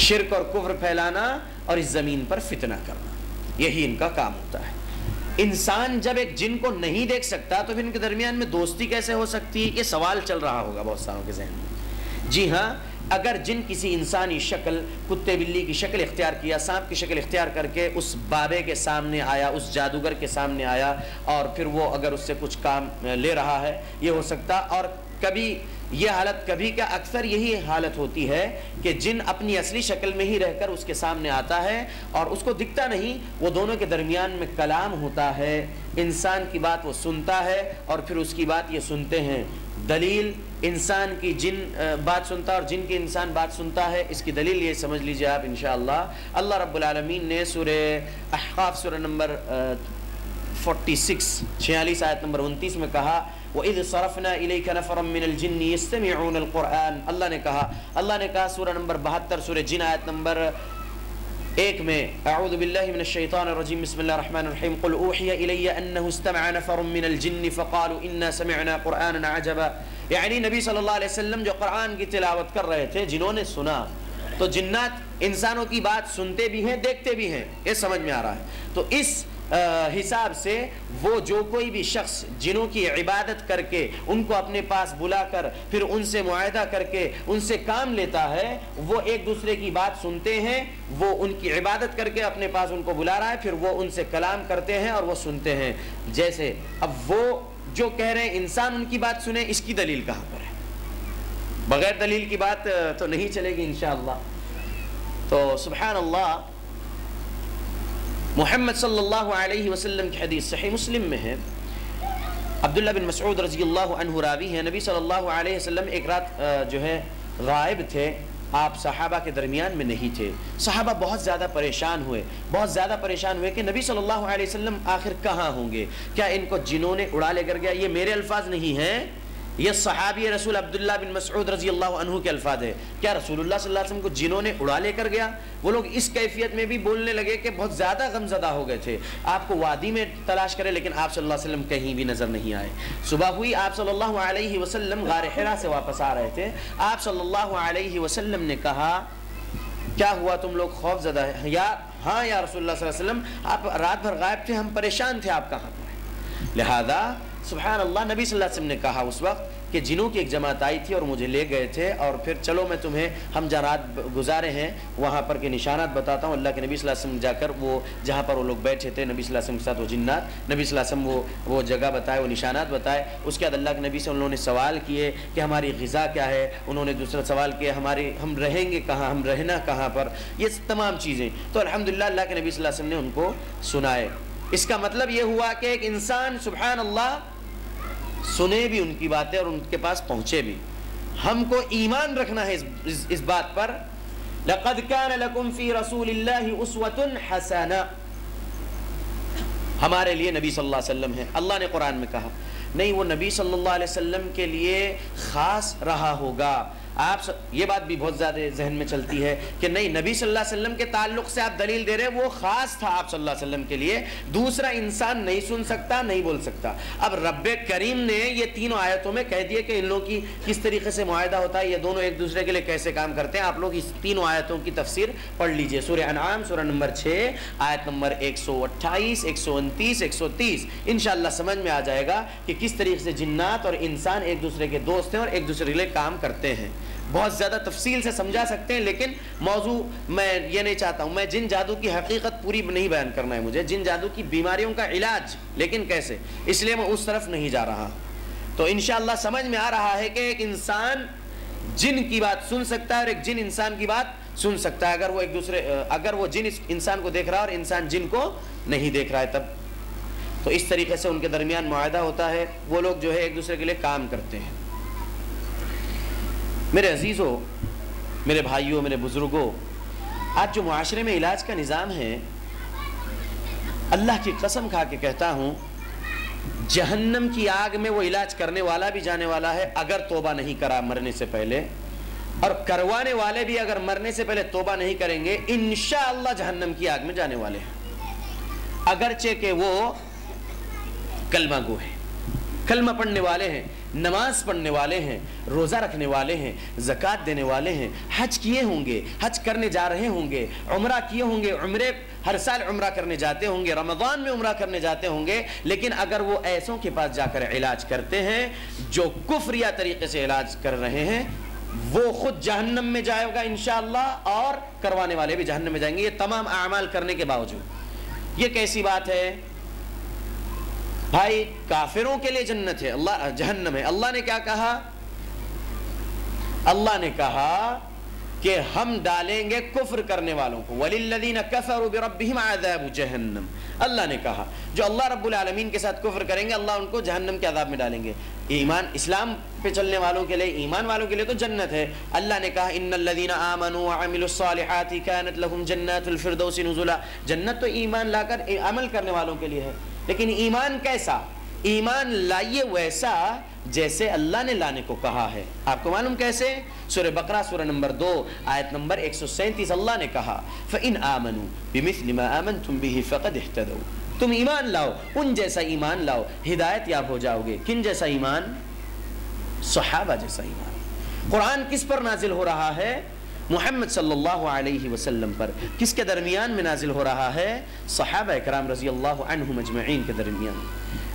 شرک اور کفر پھیلانا اور اس زمین پر فتنہ کرنا، یہی ان کا کام ہوتا ہے۔ انسان جب ایک جن کو نہیں دیکھ سکتا تو پھر ان کے درمیان میں دوستی کیسے ہو سکتی ہے؟ یہ سوال چل رہا ہوگا بہت ساروں کے ذہن میں۔ جی ہاں، اگر جن کسی انسانی شکل، کتے بلی کی شکل اختیار کیا، سانپ کی شکل اختیار کر کے اس بابے کے سامنے آیا، اس جادوگر کے سامنے آیا، اور پھر وہ اگر اس سے کچھ کام لے رہا ہے، یہ ہو سکتا۔ اور کبھی یہ حالت، کبھی کیا اکثر یہی حالت ہوتی ہے کہ جن اپنی اصلی شکل میں ہی رہ کر اس کے سامنے آتا ہے اور اس کو دکھتا نہیں، وہ دونوں کے درمیان میں کلام ہوتا ہے، انسان کی بات وہ سنتا ہے اور پھر اس کی بات یہ سنتے ہیں۔ دلیل انسان کی جن بات سنتا ہے اور جن کی انسان بات سنتا ہے، اس کی دلیل یہ سمجھ لیجئے آپ انشاءاللہ۔ اللہ رب العالمین نے سورہ احقاف سورہ نمبر 46 آیت نمبر 29 میں کہا وَإِذْ صَرَفْنَا إِلَيْكَ نَفَرًا مِّنَ الْجِنِّ يَسْتَمِعُونَ الْقُرْآنَ۔ اللہ نے کہا سورہ نمبر 72 سورہ جن آیت نمبر 1 میں، اعوذ باللہ من الشیطان الرجیم، بسم اللہ الرحمن الرحیم، قُلْ أُوحِيَ إِلَيَّ أَنَّهُ اسْتَمَعَ نَفَرٌ مِّنَ الْجِنِّ فَقَالُوا إِنَّا سَمِعْنَا قُرْآنًا عَجَبًا۔ یعنی نبی صلی اللہ علیہ وسلم جو قرآن کی تلاوت کر رہے تھے، جنہوں نے سنا، تو جنات انسانوں کی بات سنتے بھی ہیں، دیکھتے بھی ہیں، یہ سمجھ میں آ رہا ہے۔ تو اس حساب سے وہ جو کوئی بھی شخص جنوں کی عبادت کر کے ان کو اپنے پاس بلا کر پھر ان سے معاہدہ کر کے ان سے کام لیتا ہے، وہ ایک دوسرے کی بات سنتے ہیں، وہ ان کی عبادت کر کے اپنے پاس ان کو بلا رہا ہے، پھر وہ ان سے کلام کرتے ہیں اور وہ سنتے ہیں۔ جیسے اب وہ جو کہہ رہے ہیں انسان ان کی بات سنے، اس کی دلیل کہاں پر ہے؟ بغیر دلیل کی بات تو نہیں چلے گی انشاءاللہ۔ تو سبحان اللہ، محمد صلی اللہ علیہ وسلم کی حدیث صحیح مسلم میں ہے، عبداللہ بن مسعود رضی اللہ عنہ راوی ہے، نبی صلی اللہ علیہ وسلم ایک رات جو ہے غائب تھے، آپ صحابہ کے درمیان میں نہیں تھے۔ صحابہ بہت زیادہ پریشان ہوئے کہ نبی صلی اللہ علیہ وسلم آخر کہاں ہوں گے؟ کیا ان کو جنوں نے اڑا لے کر گیا؟ یہ میرے الفاظ نہیں ہیں، یہ صحابی رسول عبداللہ بن مسعود رضی اللہ عنہ کے الفاظ ہے۔ کیا رسول اللہ صلی اللہ علیہ وسلم کو جنوں نے اڑا لے کر گیا؟ وہ لوگ اس کیفیت میں بھی بولنے لگے کہ بہت زیادہ غمزدہ ہو گئے تھے۔ آپ کو وادی میں تلاش کرے لیکن آپ صلی اللہ علیہ وسلم کہیں بھی نظر نہیں آئے۔ صبح ہوئی، آپ صلی اللہ علیہ وسلم غار حرا سے واپس آ رہے تھے۔ آپ صلی اللہ علیہ وسلم نے کہا کیا ہوا، تم لوگ خوف زدہ ہیں؟ ہاں یا رسول اللہ صلی اللہ علیہ وسلم، آپ رات بھر غائب تھے، ہم پریشان تھے، آپ کہاں پر ہیں؟ لہذا سبحان اللہ، نبی صلی اللہ علیہ وسلم نے کہا اس وقت کہ جنوں کی ایک جماعت آئی تھی اور مجھے لے گئے تھے، اور پھر چلو میں تمہیں ہم جہاں رات گزارے ہیں وہاں پر کے نشانات بتاتا ہوں۔ اللہ کے نبی صلی اللہ علیہ وسلم جا کر وہ جہاں پر وہ لوگ بیٹھے تھے، نبی صلی اللہ علیہ وسلم کے ساتھ وہ جنات، نبی صلی اللہ علیہ وسلم وہ جگہ بتائے، وہ نشانات بتائے۔ اس کے بعد اللہ کے نبی سے انہوں نے سوال کیے کہ ہماری غذا کیا ہے، انہوں نے دوسرا سوال کیا ہم رہیں گے کہاں، ہم رہنا کہاں پر، یہ تمام چیزیں تو الحمدللہ اللہ کے نبی صلی اللہ علیہ وسلم نے ان کو سنائے۔ اس کا مطلب یہ ہوا کہ ایک انسان سبحان اللہ سنے بھی ان کی باتیں اور ان کے پاس پہنچے بھی۔ ہم کو ایمان رکھنا ہے اس بات پر، لَقَدْ كَانَ لَكُمْ فِي رَسُولِ اللَّهِ أُسْوَةٌ حَسَنَةٌ، ہمارے لیے نبی صلی اللہ علیہ وسلم ہے۔ اللہ نے قرآن میں کہا نہیں، وہ نبی صلی اللہ علیہ وسلم کے لیے خاص رہا ہوگا۔ آپ یہ بات بھی بہت زیادہ ذہن میں چلتی ہے کہ نہیں، نبی صلی اللہ علیہ وسلم کے تعلق سے آپ دلیل دے رہے ہیں، وہ خاص تھا آپ صلی اللہ علیہ وسلم کے لیے، دوسرا انسان نہیں سن سکتا، نہیں بول سکتا۔ اب رب کریم نے یہ تینوں آیتوں میں کہہ دیا کہ ان لوگوں کی کس طریقے سے معاہدہ ہوتا ہے، یہ دونوں ایک دوسرے کے لیے کیسے کام کرتے ہیں۔ آپ لوگ اس تینوں آیتوں کی تفسیر پڑھ لیجئے، سورہ انعام سورہ نمبر 6 آیت نمبر 128 129 130، انشاءاللہ سمجھ میں آ جائے گا کہ کس طریقے سے جنات اور انسان ایک دوسرے کے دوست ہیں اور ایک دوسرے کے لیے کام کرتے ہیں۔ بہت زیادہ تفصیل سے سمجھا سکتے ہیں، لیکن موضوع میں یہ نہیں چاہتا ہوں، میں جن جادو کی حقیقت پوری نہیں بیان کرنا ہے مجھے، جن جادو کی بیماریوں کا علاج، لیکن کیسے، اس لیے میں اس طرف نہیں جا رہا۔ تو انشاءاللہ سمجھ میں آ رہا ہے کہ ایک انسان جن کی بات سن سکتا ہے اور ایک جن انسان کی بات سن سکتا ہے، اگر وہ جن انسان کو دیکھ رہا ہے اور انسان جن کو نہیں دیکھ رہا ہے تب۔ تو اس طریقے سے ان کے درمیان معاہدہ ہوتا ہے، وہ لوگ جو ہے ایک دوسرے کے لیے کام کرتے ہیں۔ میرے عزیزوں، میرے بھائیوں، میرے بزرگوں، آج جو معاشرے میں علاج کا نظام ہے، اللہ کی قسم کھا کے کہتا ہوں، جہنم کی آگ میں وہ علاج کرنے والا بھی جانے والا ہے اگر توبہ نہیں کرا مرنے سے پہلے، اور کروانے والے بھی اگر مرنے سے پہلے توبہ نہیں کریں گے انشاءاللہ جہنم کی آگ میں جانے والے ہیں، اگرچہ کہ وہ کلمہ گو ہے۔ کلمہ پڑھنے والے ہیں، نماز پڑھنے والے ہیں، روزہ رکھنے والے ہیں، زکوٰۃ دینے والے ہیں، حج کیے ہوں گے، حج کرنے جا رہے ہوں گے، عمرہ کیے ہوں گے، عمرے ہر سال عمرہ کرنے جاتے ہوں گے، رمضان میں عمرہ کرنے جاتے ہوں گے، لیکن اگر وہ ایسوں کے پاس جا کر علاج کرتے ہیں جو کفریہ طریقے سے علاج کر رہے ہیں، وہ خود جہنم میں جائے گا انشاءاللہ، اور کروانے والے بھی جہنم میں جائیں گے، یہ تمام اعمال کرنے کے باوجود۔ یہ کیسی بات ہے بھائی؟ کافروں کے لیے جنت ہے، اللہ جہنم ہے۔ اللہ نے کیا کہا؟ اللہ نے کہا کہ ہم ڈالیں گے کفر کرنے والوں کو، وَلِلَّذِينَ كَفَرُوا بِرَبِّهِمْ عَذَابُ جَهَنَّمْ۔ اللہ نے کہا جو اللہ رب العالمین کے ساتھ کفر کریں گے اللہ ان کو جہنم کے عذاب میں ڈالیں گے۔ ایمان اسلام پہ چلنے والوں کے لیے، ایمان والوں کے لیے تو جنت ہے۔ اللہ نے کہا ان الذین آمنوا وعملوا الصالحات كانت لهم جنات الفردوس نزلا۔ جنت تو ایمان لا کر عمل کرنے والوں کے لیے ہے، لیکن ایمان کیسا؟ ایمان لائیے ویسا جیسے اللہ نے لانے کو کہا ہے۔ آپ کو معلوم کیسے؟ سورہ بقرہ سورہ نمبر 2 آیت نمبر 137 اللہ نے کہا فَإِنْ آمَنُوا بِمِثْلِ مَا آمَنْتُمْ بِهِ فَقَدْ اهْتَدَوْا۔ تم ایمان لاؤ، ان جیسا ایمان لاؤ، ہدایت یاب ہو جاؤ گے۔ کن جیسا ایمان؟ صحابہ جیسا ایمان۔ قرآن کس پر نازل ہو رہا ہے؟ محمد صلی اللہ علیہ وسلم پر۔ کس کے درمیان میں نازل ہو رہا ہے؟ صحابہ اکرام رضی اللہ عنہم اجمعین کے درمیان۔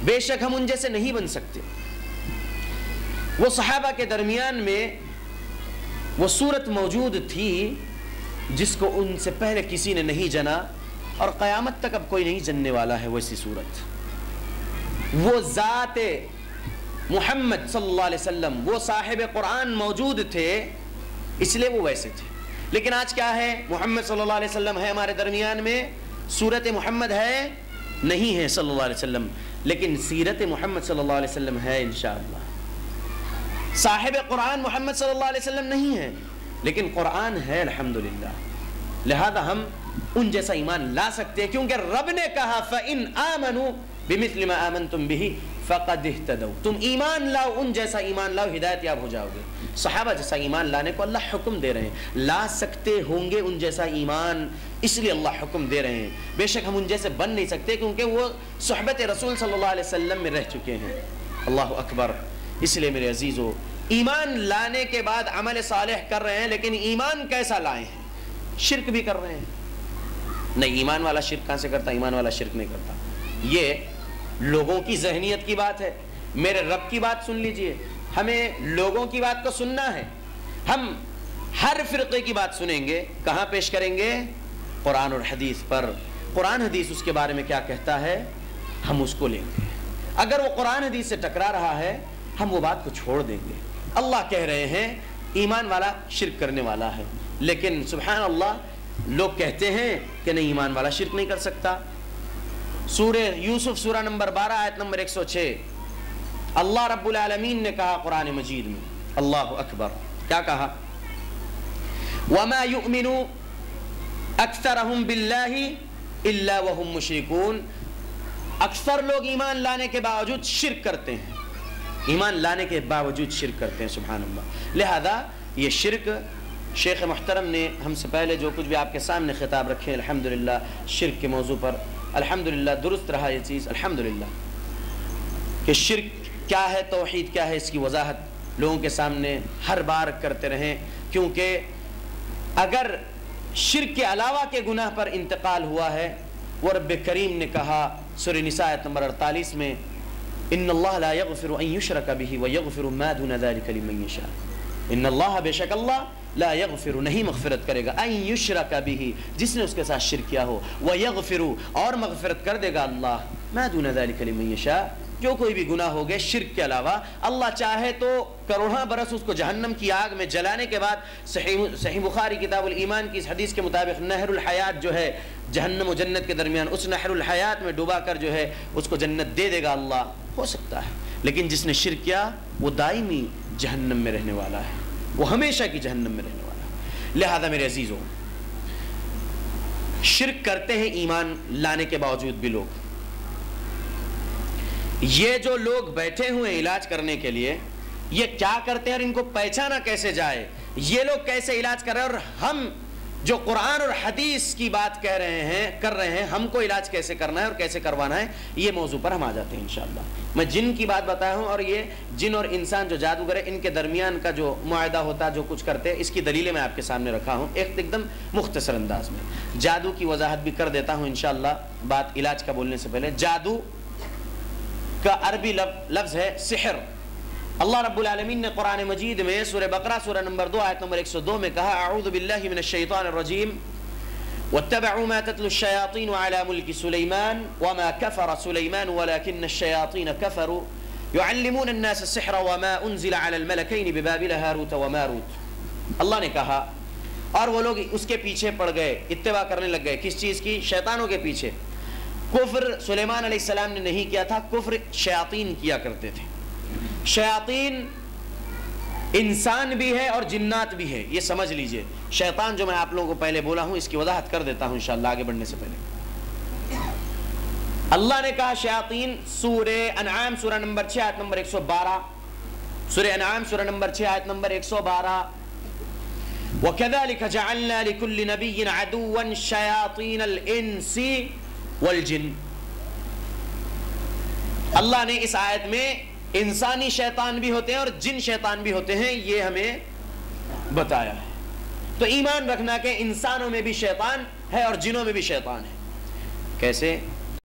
بے شک ہم ان جیسے نہیں بن سکتے۔ وہ صحابہ کے درمیان میں وہ صورت موجود تھی جس کو ان سے پہلے کسی نے نہیں جنا، اور قیامت تک اب کوئی نہیں جننے والا ہے ویسی صورت۔ وہ ذات محمد صلی اللہ علیہ وسلم، وہ صاحب قرآن موجود تھے، اس لیے وہ ویسے تھے۔ لیکن آج کیا ہے؟ محمد صلی اللہ علیہ وسلم ہے ہمارے درمیان میں، صورت محمد ہے نہیں ہے صلی اللہ علیہ وسلم، لیکن سیرت محمد صلی اللہ علیہ وسلم ہے انشاءاللہ۔ صاحب قرآن محمد صلی اللہ علیہ وسلم نہیں ہے، لیکن قرآن ہے الحمدللہ۔ لہذا ہم ان جیسا ایمان لا سکتے ہیں، کیونکہ رب نے کہا فَإِنْ آمَنُوا بِمِثْلِ مَا آمَنْتُمْ بِهِ فَقَدْ اهْتَدَوْا۔ تم ایمان لاؤ، ان جیسا ایمان لاؤ، ہدایت یاب ہو جاؤ گے۔ صحابہ جیسا ایمان لانے کو اللہ حکم دے رہے ہیں، لا سکتے ہوں گے ان جیسا ایمان، اس لیے اللہ حکم دے رہے ہیں۔ بے شک ہم ان جیسے بن نہیں سکتے، کیونکہ وہ صحبت رسول صلی اللہ علیہ وسلم میں رہ چکے ہیں۔ اللہ اکبر۔ اس لیے میرے عزیزو، ایمان لانے کے بعد عمل صالح کر رہے ہیں، لیکن ایمان کیسا لائے ہیں؟ شرک بھی کر رہے ہیں۔ نہیں، ایمان والا شرک کہاں سے کرتا؟ ایمان والا شرک نہیں کرتا۔ یہ لوگوں کی ذہنیت کی بات ہے۔ میرے رب کی بات سن لیجئے، ہمیں لوگوں کی بات کو سننا ہے۔ ہم ہر فرقے کی بات سنیں گے، کہاں پیش کریں گے؟ قرآن اور حدیث پر۔ قرآن حدیث اس کے بارے میں کیا کہتا ہے ہم اس کو لیں گے۔ اگر وہ قرآن حدیث سے ٹکرا رہا ہے ہم وہ بات کو چھوڑ دیں گے۔ اللہ کہہ رہے ہیں ایمان والا شرک کرنے والا ہے، لیکن سبحان اللہ لوگ کہتے ہیں کہ نہیں، ایمان والا شرک نہیں کر سکتا۔ سورہ یوسف سورہ نمبر 12 آیت نمبر 106 اللہ رب العالمین نے کہا قرآن مجید میں، اللہ اکبر، کیا کہا؟ وَمَا يُؤْمِنُ أَكْثَرَهُمْ بِاللَّهِ إِلَّا وَهُمْ مُشْرِكُونَ۔ اکثر لوگ ایمان لانے کے باوجود شرک کرتے ہیں، ایمان لانے کے باوجود شرک کرتے ہیں، سبحان اللہ۔ لہذا یہ شرک، شیخ محترم نے ہم سے پہلے جو کچھ بھی آپ کے سامنے خطاب رکھے الحمدللہ شرک کے موضوع پر، الحمدللہ درست رہا یہ چیز، الحمدللہ کہ شرک کیا ہے، توحید کیا ہے، اس کی وضاحت لوگوں کے سامنے ہر بار کرتے رہیں، کیونکہ اگر شرک کے علاوہ کے گناہ پر انتقال ہوا ہے، وہ رب کریم نے کہا سورہ نساء آیت نمبر 48 میں ان اللہ لا یغفر ان یشرک بہ ویغفر ما دون ذلک لمن یشاء۔ ان اللہ، بے شک اللہ، لا یغفر، نہیں مغفرت کرے گا، ان یشرک بہ، جس نے اس کے ساتھ شرک کیا ہو، ویغفر، اور مغفرت کر دے گا اللہ، ما دون ذلک لمن یشاء، جو کوئی بھی گناہ ہو گئے شرک کے علاوہ، اللہ چاہے تو کروڑاں برس اس کو جہنم کی آگ میں جلانے کے بعد، صحیح بخاری کتاب الایمان کی اس حدیث کے مطابق نہر الحیات جو ہے جہنم و جنت کے درمیان، اس نہر الحیات میں ڈوبا کر جو ہے اس کو جنت دے دے گا اللہ، ہو سکتا ہے۔ لیکن جس نے شرک کیا وہ دائمی جہنم میں رہنے والا ہے، وہ ہمیشہ کی جہنم میں رہنے والا ہے۔ لہذا میرے عزیزوں، شرک کرتے ہیں ایمان لانے کے باوجود بھی لوگ۔ یہ جو لوگ بیٹھے ہوئے علاج کرنے کے لیے، یہ کیا کرتے ہیں اور ان کو پہچانا کیسے جائے؟ یہ لوگ کیسے علاج کر رہے ہیں اور ہم جو قرآن اور حدیث کی بات کر رہے ہیں ہم کو علاج کیسے کرنا ہے اور کیسے کروانا ہے، یہ موضوع پر ہم آ جاتے ہیں انشاءاللہ۔ میں جن کی بات بتایا ہوں، اور یہ جن اور انسان جو جادوگر ہے ان کے درمیان کا جو معاہدہ ہوتا ہے، جو کچھ کرتے ہیں، اس کی دلیلیں میں آپ کے سامنے رکھا ہوں ایک دم مختصر انداز میں۔ جادو کی وضاحت بھی کر دیتا ہوں انشاءاللہ بات علاج کا بولنے سے پہلے۔ جادو کا عربی لفظ ہے سحر۔ اللہ رب العالمین نے قرآن مجید میں سورہ بقرہ سورہ نمبر 2 آیت نمبر 102 میں کہا اعوذ باللہ من الشیطان الرجیم واتبعوا ما تتلو الشیاطین على ملک سلیمان وما كفر سلیمان ولكن الشیاطین كفروا يعلمون الناس السحر وما انزل على الملكين ببابل هاروت وماروت۔ اللہ نے کہا اور وہ لوگ اس کے پیچھے پڑ گئے، اتباع کرنے لگ گئے، کس چیز کی؟ شیطانوں کے پیچھے۔ کفر سلیمان علیہ السلام نے نہیں کیا تھا، کفر شیاطین کیا کرتے تھے۔ شیاطین انسان بھی ہے اور جنات بھی ہے، یہ سمجھ لیجئے۔ شیطان جو میں آپ لوگوں کو پہلے بولا ہوں اس کی وضاحت کر دیتا ہوں انشاءاللہ آگے بڑھنے سے پہلے۔ اللہ نے کہا شیاطین، سورہ انعام سورہ نمبر 6 آیت نمبر 112، سورہ انعام سورہ نمبر 6 آیت نمبر 112، وَكَذَلِكَ جَعَلْنَا لِكُلِّ نَبِيٍّ عَدُوًّا شَيَاطِينَ الْإِنسِ وَالْجِنِّ۔ اللہ نے اس آیت میں انسانی شیطان بھی ہوتے ہیں اور جن شیطان بھی ہوتے ہیں یہ ہمیں بتایا ہے۔ تو ایمان رکھنا کہ انسانوں میں بھی شیطان ہے اور جنوں میں بھی شیطان ہے۔ کیسے؟